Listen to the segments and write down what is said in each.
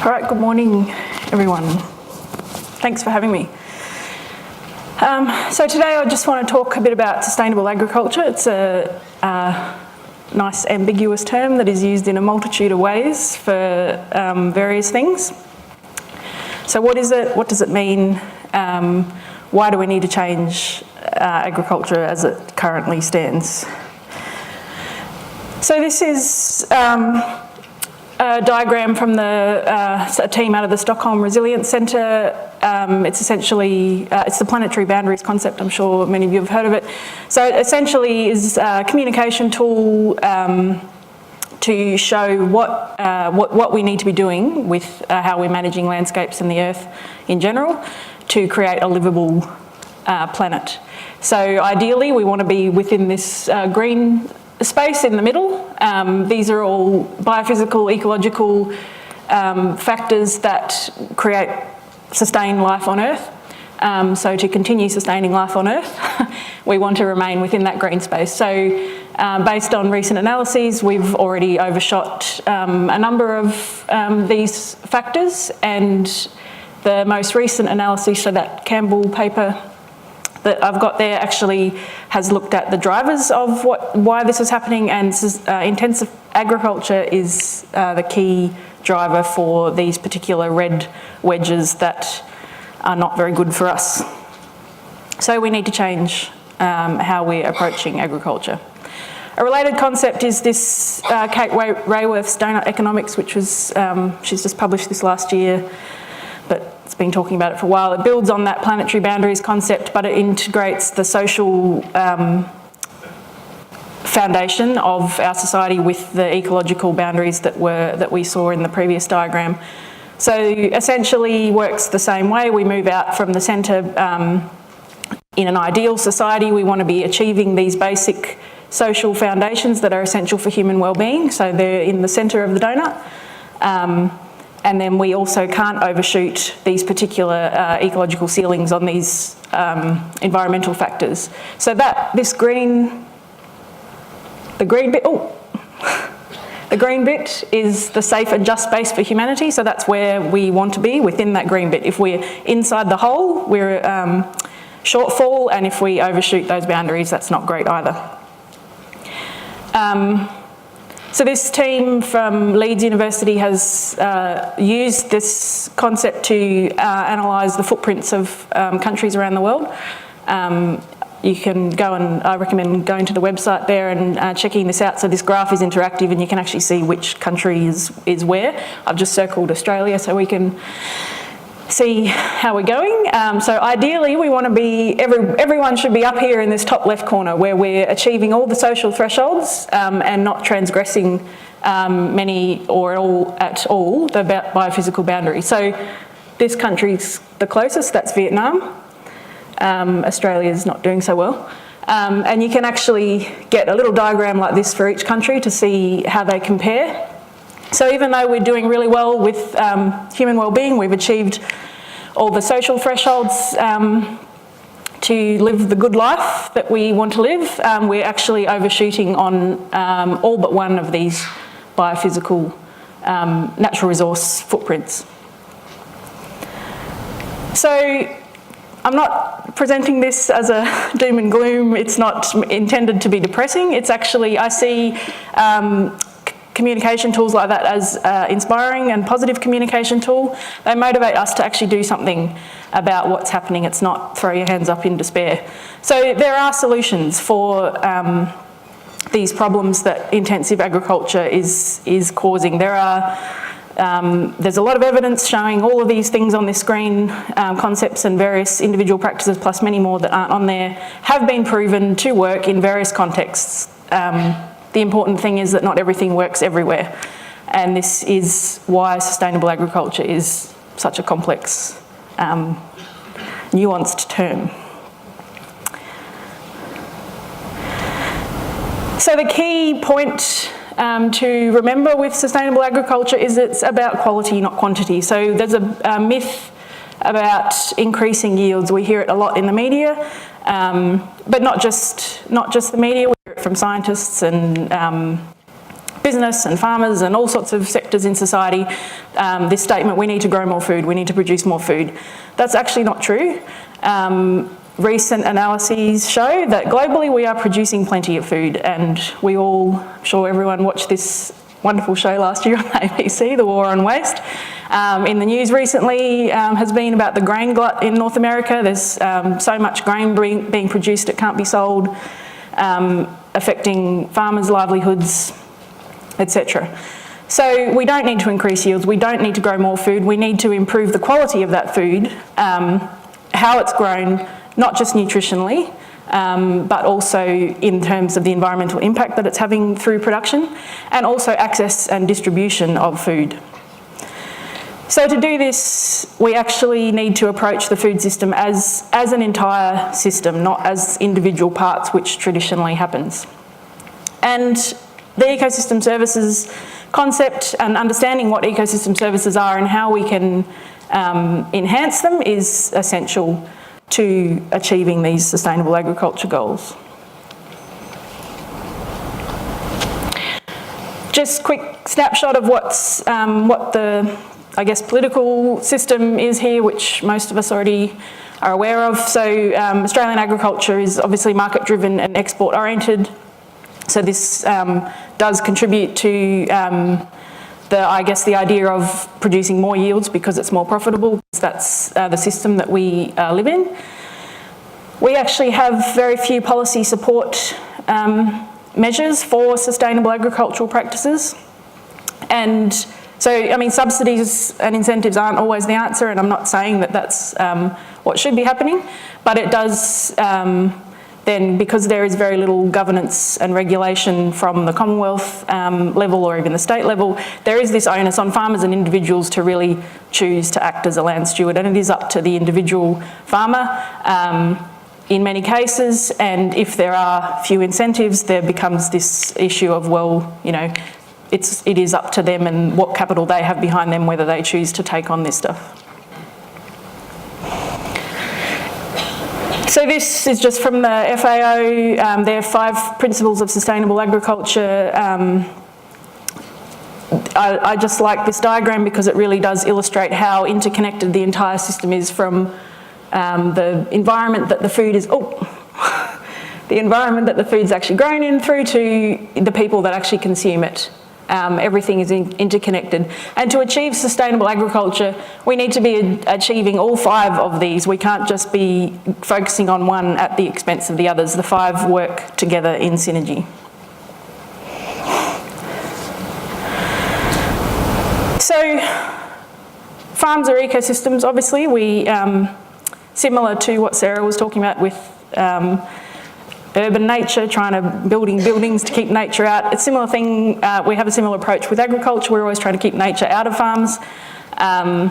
All right, good morning, everyone. Thanks for having me. So today I just want to talk a bit about sustainable agriculture. It's a nice ambiguous term that is used in a multitude of ways for various things. So what is it? What does it mean? Why do we need to change agriculture as it currently stands? So this is a diagram from a team out of the Stockholm Resilience Centre. It's essentially, it's the Planetary Boundaries concept. I'm sure many of you have heard of it. So it essentially is a communication tool to show what we need to be doing with how we're managing landscapes and the earth in general to create a livable planet. So ideally we want to be within this green space in the middle. These are all biophysical, ecological factors that sustain life on Earth. So to continue sustaining life on Earth, we want to remain within that green space. So based on recent analyses, we've already overshot a number of these factors, and the most recent analysis, so that Campbell paper that I've got there, actually has looked at the drivers of why this is happening, and intensive agriculture is the key driver for these particular red wedges that are not very good for us. So we need to change how we're approaching agriculture. A related concept is this Kate Raworth's Donut Economics, which was, she's just published this last year, but it's been talking about it for a while. It builds on that planetary boundaries concept, but it integrates the social foundation of our society with the ecological boundaries that we saw in the previous diagram. So essentially works the same way. We move out from the centre. In an ideal society, we want to be achieving these basic social foundations that are essential for human well-being. So they're in the centre of the donut. And then we also can't overshoot these particular ecological ceilings on these environmental factors. So the green bit is the safe and just space for humanity. So that's where we want to be, within that green bit. If we're inside the hole, we're shortfall, and if we overshoot those boundaries, that's not great either. So this team from Leeds University has used this concept to analyse the footprints of countries around the world. You can go and I recommend going to the website there and checking this out. So this graph is interactive and you can actually see which country is where. I've just circled Australia so we can see how we're going. So ideally we want to be, everyone should be up here in this top left corner where we're achieving all the social thresholds and not transgressing many or at all the biophysical boundary. So this country's the closest, that's Vietnam. Australia's not doing so well. And you can actually get a little diagram like this for each country to see how they compare. So even though we're doing really well with human well-being, we've achieved all the social thresholds to live the good life that we want to live, we're actually overshooting on all but one of these biophysical natural resource footprints. So I'm not presenting this as a doom and gloom. It's not intended to be depressing. It's actually, I see communication tools like that as inspiring and positive communication tool. They motivate us to actually do something about what's happening. It's not throw your hands up in despair. So there are solutions for these problems that intensive agriculture is causing. There's a lot of evidence showing all of these things on this screen, concepts and various individual practices plus many more that aren't on there, have been proven to work in various contexts. The important thing is that not everything works everywhere, and this is why sustainable agriculture is such a complex, nuanced term. So the key point to remember with sustainable agriculture is it's about quality, not quantity. So there's a myth about increasing yields. We hear it a lot in the media, but not just the media. We hear it from scientists and business and farmers and all sorts of sectors in society, this statement, we need to grow more food, we need to produce more food. That's actually not true. Recent analyses show that globally we are producing plenty of food, and we all, I'm sure everyone watched this wonderful show last year on ABC, The War on Waste. In the news recently has been about the grain glut in North America. There's so much grain being produced it can't be sold, affecting farmers' livelihoods, etc. So we don't need to increase yields, we don't need to grow more food, we need to improve the quality of that food, how it's grown, not just nutritionally, but also in terms of the environmental impact that it's having through production, and also access and distribution of food. So to do this, we actually need to approach the food system as an entire system, not as individual parts, which traditionally happens. And the ecosystem services concept and understanding what ecosystem services are and how we can enhance them is essential to achieving these sustainable agriculture goals. Just quick snapshot of what the, I guess, political system is here, which most of us already are aware of. So Australian agriculture is obviously market driven and export oriented. So this does contribute to the idea of producing more yields because it's more profitable. That's the system that we live in. We actually have very few policy support measures for sustainable agricultural practices. And so, I mean, subsidies and incentives aren't always the answer, and I'm not saying that that's what should be happening, but it does then, because there is very little governance and regulation from the Commonwealth level or even the state level, there is this onus on farmers and individuals to really choose to act as a land steward, and it is up to the individual farmer in many cases. And if there are few incentives, there becomes this issue of, well, you know, it is up to them and what capital they have behind them whether they choose to take on this stuff. So this is just from the FAO, their 5 principles of sustainable agriculture. I just like this diagram because it really does illustrate how interconnected the entire system is, from the environment that the food is, the environment that the food's actually grown in, through to the people that actually consume it. Everything is interconnected. And to achieve sustainable agriculture, we need to be achieving all 5 of these. We can't just be focusing on one at the expense of the others. The 5 work together in synergy. So, farms are ecosystems, obviously. We, similar to what Sarah was talking about with urban nature, trying to building buildings to keep nature out. It's a similar thing, we have a similar approach with agriculture. We're always trying to keep nature out of farms. The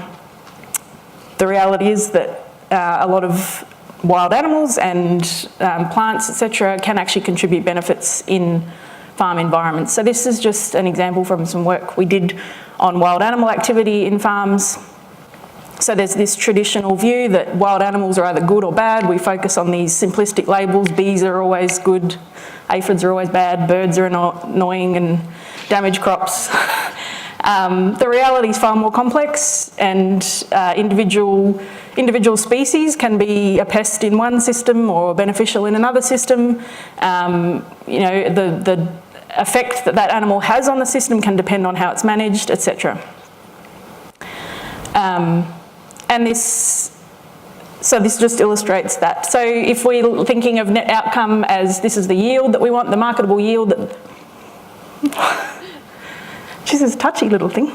reality is that a lot of wild animals and plants, etc., can actually contribute benefits in farm environments. So this is just an example from some work we did on wild animal activity in farms. So there's this traditional view that wild animals are either good or bad. We focus on these simplistic labels. Bees are always good, aphids are always bad, birds are annoying and damage crops. The reality is far more complex, and individual species can be a pest in one system or beneficial in another system. You know, the effect that that animal has on the system can depend on how it's managed, etc. And this just illustrates that. So if we're thinking of net outcome as this is the yield that we want, the marketable yield that, she's this touchy little thing.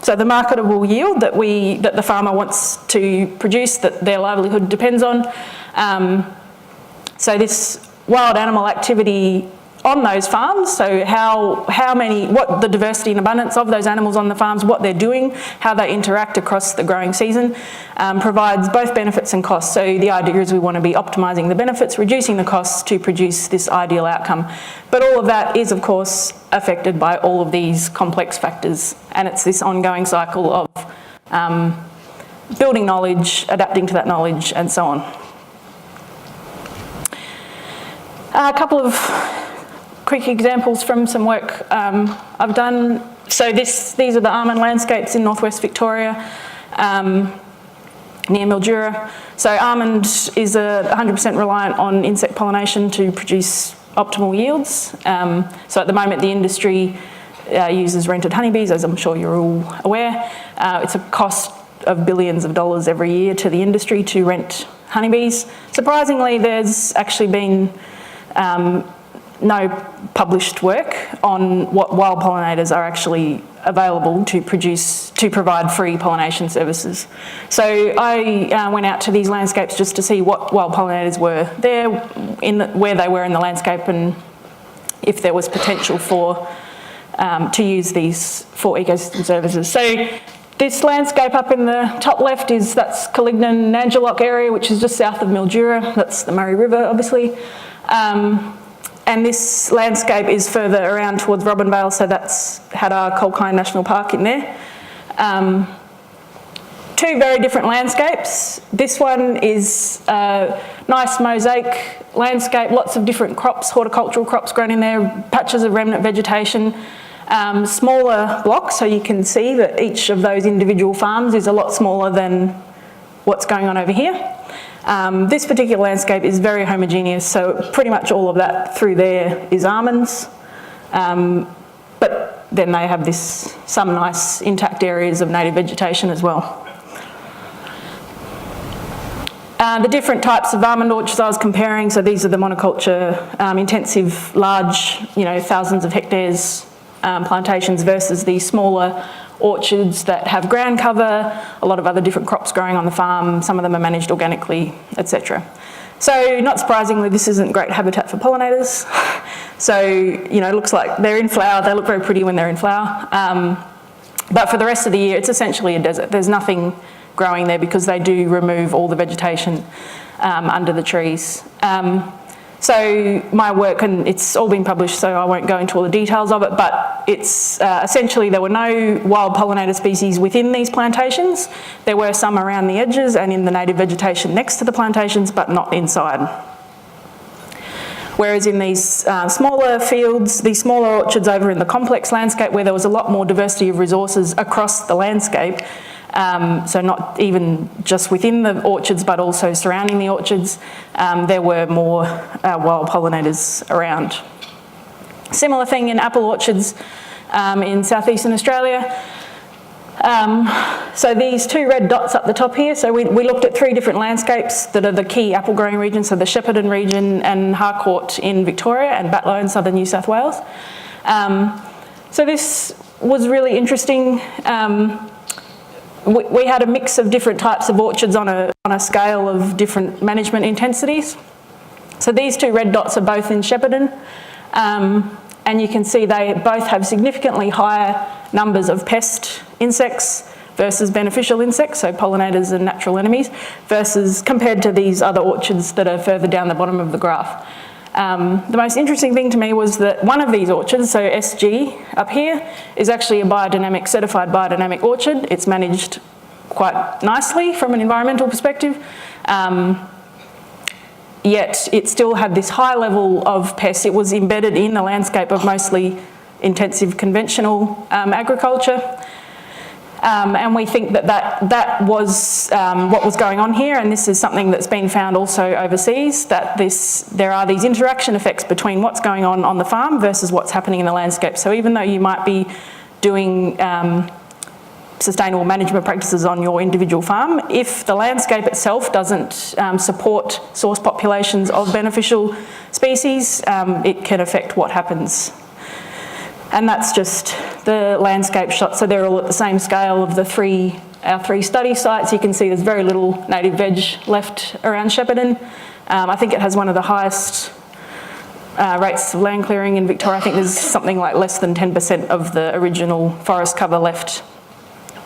So the marketable yield that the farmer wants to produce, that their livelihood depends on. So this wild animal activity on those farms, so what the diversity and abundance of those animals on the farms, what they're doing, how they interact across the growing season, provides both benefits and costs. So the idea is we want to be optimising the benefits, reducing the costs to produce this ideal outcome. But all of that is, of course, affected by all of these complex factors, and it's this ongoing cycle of building knowledge, adapting to that knowledge, and so on. A couple of quick examples from some work I've done. So these are the Armen landscapes in northwest Victoria, near Mildura. So almond is 100% reliant on insect pollination to produce optimal yields. So at the moment the industry uses rented honeybees, as I'm sure you're all aware. It's a cost of billions of dollars every year to the industry to rent honeybees. Surprisingly, there's actually been no published work on what wild pollinators are actually available to provide free pollination services. So I went out to these landscapes just to see what wild pollinators were there, where they were in the landscape, and if there was potential for to use these for ecosystem services. So this landscape up in the top left that's Calignan Nangelock area, which is just south of Mildura. That's the Murray River, obviously. And this landscape is further around towards Robinvale, so that's Hattah Colquhoun National Park in there. Two very different landscapes. This one is a nice mosaic landscape, lots of different crops, horticultural crops grown in there, patches of remnant vegetation, smaller blocks, so you can see that each of those individual farms is a lot smaller than what's going on over here. This particular landscape is very homogeneous, so pretty much all of that through there is almonds, but then they have some nice intact areas of native vegetation as well. The different types of almond orchards I was comparing, so these are the monoculture intensive large, thousands of hectares plantations versus the smaller orchards that have ground cover, a lot of other different crops growing on the farm, some of them are managed organically, etc. So not surprisingly, this isn't great habitat for pollinators. So, it looks like they're in flower, they look very pretty when they're in flower. But for the rest of the year, it's essentially a desert. There's nothing growing there because they do remove all the vegetation under the trees. So my work, and it's all been published, so I won't go into all the details of it, but it's essentially there were no wild pollinator species within these plantations. There were some around the edges and in the native vegetation next to the plantations, but not inside. Whereas in these smaller fields, these smaller orchards over in the complex landscape where there was a lot more diversity of resources across the landscape, so not even just within the orchards but also surrounding the orchards, there were more wild pollinators around. Similar thing in apple orchards in southeastern Australia. So these two red dots up the top here, so we looked at three different landscapes that are the key apple growing regions, so the Shepparton region and Harcourt in Victoria and Batlow in southern New South Wales. So this was really interesting. We had a mix of different types of orchards on a scale of different management intensities. So these two red dots are both in Shepparton, and you can see they both have significantly higher numbers of pest insects versus beneficial insects, so pollinators and natural enemies, versus compared to these other orchards that are further down the bottom of the graph. The most interesting thing to me was that one of these orchards, so SG up here, is actually a certified biodynamic orchard. It's managed quite nicely from an environmental perspective, yet it still had this high level of pests. It was embedded in the landscape of mostly intensive conventional agriculture. And we think that was what was going on here, and this is something that's been found also overseas, that there are these interaction effects between what's going on the farm versus what's happening in the landscape. So even though you might be doing sustainable management practices on your individual farm, if the landscape itself doesn't support source populations of beneficial species, it can affect what happens. And that's just the landscape shot, so they're all at the same scale of our three study sites. You can see there's very little native veg left around Shepparton. I think it has one of the highest rates of land clearing in Victoria. I think there's something like less than 10% of the original forest cover left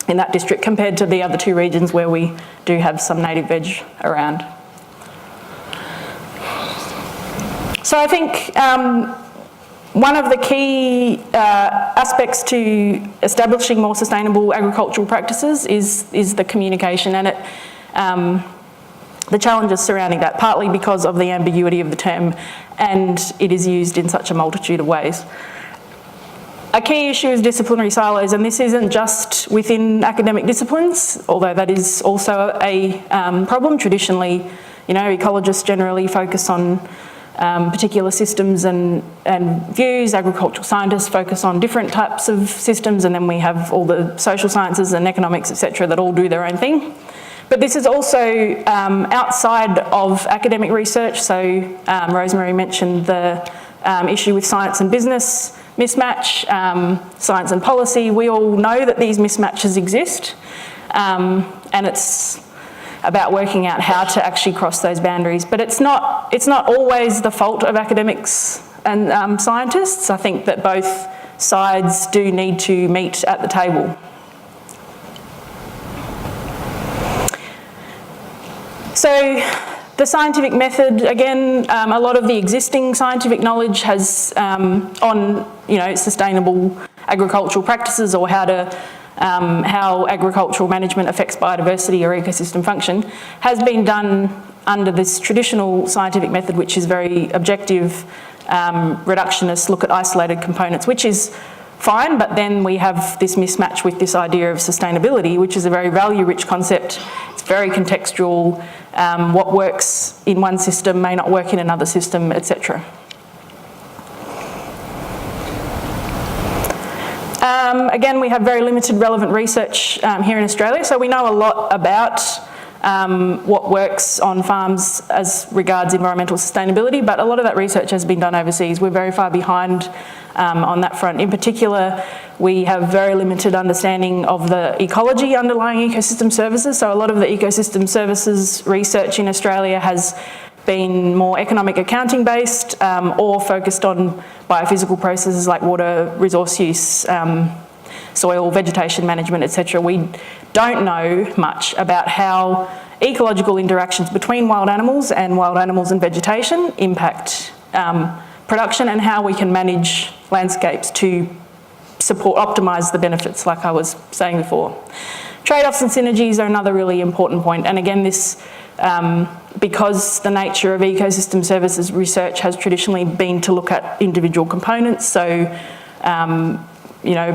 in that district compared to the other two regions where we do have some native veg around. So I think one of the key aspects to establishing more sustainable agricultural practices is the communication, and the challenges surrounding that, partly because of the ambiguity of the term, and it is used in such a multitude of ways. A key issue is disciplinary silos, and this isn't just within academic disciplines, although that is also a problem. Traditionally, ecologists generally focus on particular systems and views. Agricultural scientists focus on different types of systems, and then we have all the social sciences and economics, etc., that all do their own thing. But this is also outside of academic research. So Rosemary mentioned the issue with science and business mismatch, science and policy. We all know that these mismatches exist, and it's about working out how to actually cross those boundaries. But it's not always the fault of academics and scientists. I think that both sides do need to meet at the table. So the scientific method, again, a lot of the existing scientific knowledge has on sustainable agricultural practices, or how agricultural management affects biodiversity or ecosystem function, has been done under this traditional scientific method, which is very objective, reductionist, look at isolated components, which is fine, but then we have this mismatch with this idea of sustainability, which is a very value-rich concept. It's very contextual. What works in one system may not work in another system, etc. Again, we have very limited relevant research here in Australia, so we know a lot about what works on farms as regards environmental sustainability, but a lot of that research has been done overseas. We're very far behind on that front. In particular, we have very limited understanding of the ecology underlying ecosystem services, so a lot of the ecosystem services research in Australia has been more economic accounting based or focused on biophysical processes like water, resource use, soil, vegetation management, etc. We don't know much about how ecological interactions between wild animals and vegetation impact production, and how we can manage landscapes to optimise the benefits, like I was saying before. Trade-offs and synergies are another really important point, and again this, because the nature of ecosystem services research has traditionally been to look at individual components, so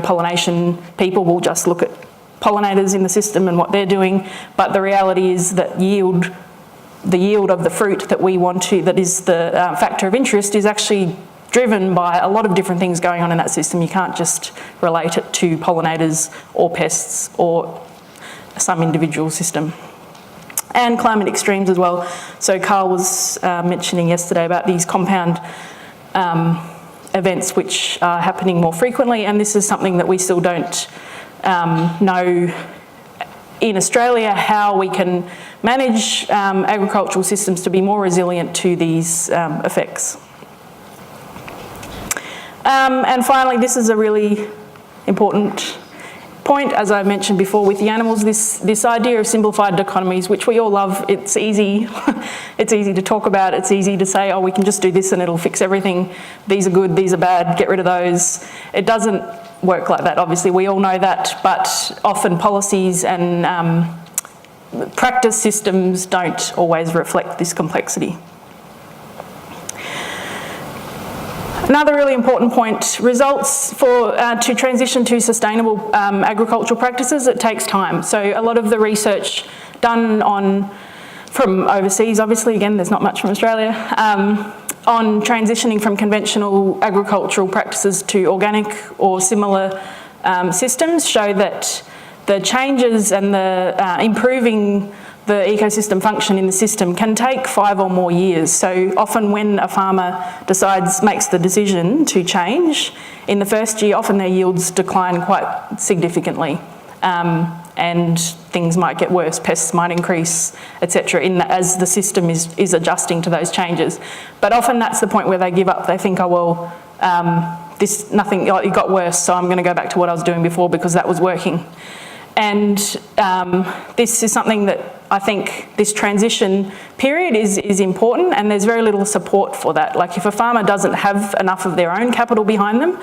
pollination people will just look at pollinators in the system and what they're doing, but the reality is that the yield of the fruit that we want to, that is the factor of interest, is actually driven by a lot of different things going on in that system. You can't just relate it to pollinators or pests or some individual system. And climate extremes as well. So Carl was mentioning yesterday about these compound events which are happening more frequently, and this is something that we still don't know in Australia, how we can manage agricultural systems to be more resilient to these effects. And finally, this is a really important point, as I mentioned before, with the animals, this idea of simplified dichotomies, which we all love. It's easy, it's easy to talk about, it's easy to say, oh, we can just do this and it'll fix everything. These are good, these are bad, get rid of those. It doesn't work like that, obviously, we all know that, but often policies and practice systems don't always reflect this complexity. Another really important point, results to transition to sustainable agricultural practices, it takes time. So a lot of the research done from overseas, obviously, again, there's not much from Australia, on transitioning from conventional agricultural practices to organic or similar systems show that the changes and the improving the ecosystem function in the system can take 5 or more years. So often when a farmer makes the decision to change, in the first year, often their yields decline quite significantly. And things might get worse, pests might increase, etc., as the system is adjusting to those changes. But often that's the point where they give up. They think, oh, well, it got worse, so I'm going to go back to what I was doing before because that was working. And this is something that I think this transition period is important, and there's very little support for that. Like, if a farmer doesn't have enough of their own capital behind them,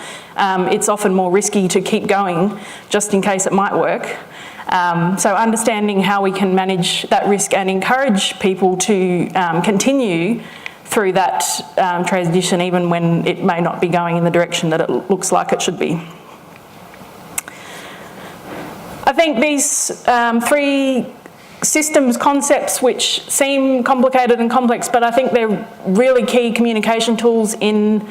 it's often more risky to keep going just in case it might work. So understanding how we can manage that risk and encourage people to continue through that transition, even when it may not be going in the direction that it looks like it should be. I think these three systems concepts, which seem complicated and complex, but I think they're really key communication tools in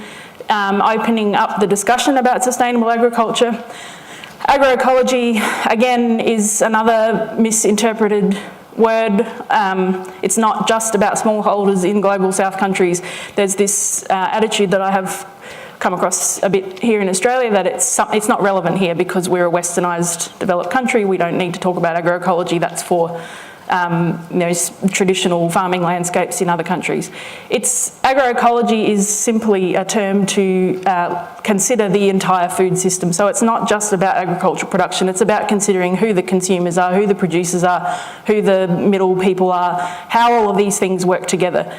opening up the discussion about sustainable agriculture. Agroecology, again, is another misinterpreted word. It's not just about smallholders in global south countries. There's this attitude that I have come across a bit here in Australia, that it's not relevant here because we're a westernised developed country. We don't need to talk about agroecology. That's for traditional farming landscapes in other countries. Agroecology is simply a term to consider the entire food system. So it's not just about agricultural production, it's about considering who the consumers are, who the producers are, who the middle people are, how all of these things work together.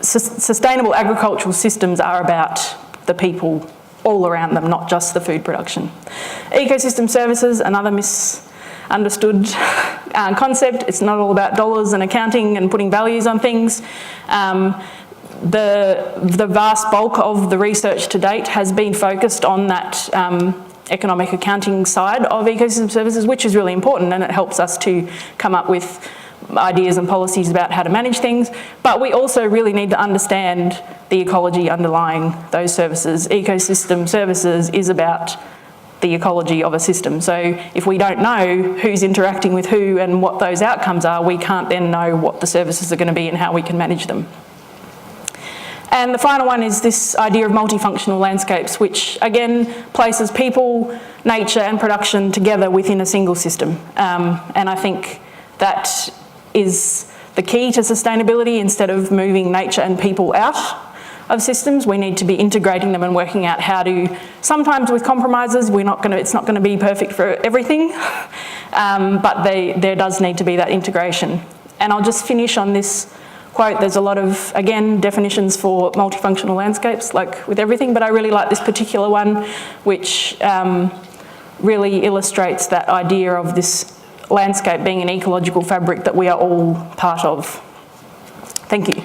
Sustainable agricultural systems are about the people all around them, not just the food production. Ecosystem services, another misunderstood concept. It's not all about dollars and accounting and putting values on things. The vast bulk of the research to date has been focused on that economic accounting side of ecosystem services, which is really important, and it helps us to come up with ideas and policies about how to manage things. But we also really need to understand the ecology underlying those services. Ecosystem services is about the ecology of a system. So if we don't know who's interacting with who and what those outcomes are, we can't then know what the services are going to be and how we can manage them. And the final one is this idea of multifunctional landscapes, which again places people, nature and production together within a single system. And I think that is the key to sustainability. Instead of moving nature and people out of systems, we need to be integrating them and working out how to, sometimes with compromises, it's not going to be perfect for everything, but there does need to be that integration. And I'll just finish on this quote. There's a lot of, again, definitions for multifunctional landscapes, like with everything, but I really like this particular one, which really illustrates that idea of this landscape being an ecological fabric that we are all part of. Thank you.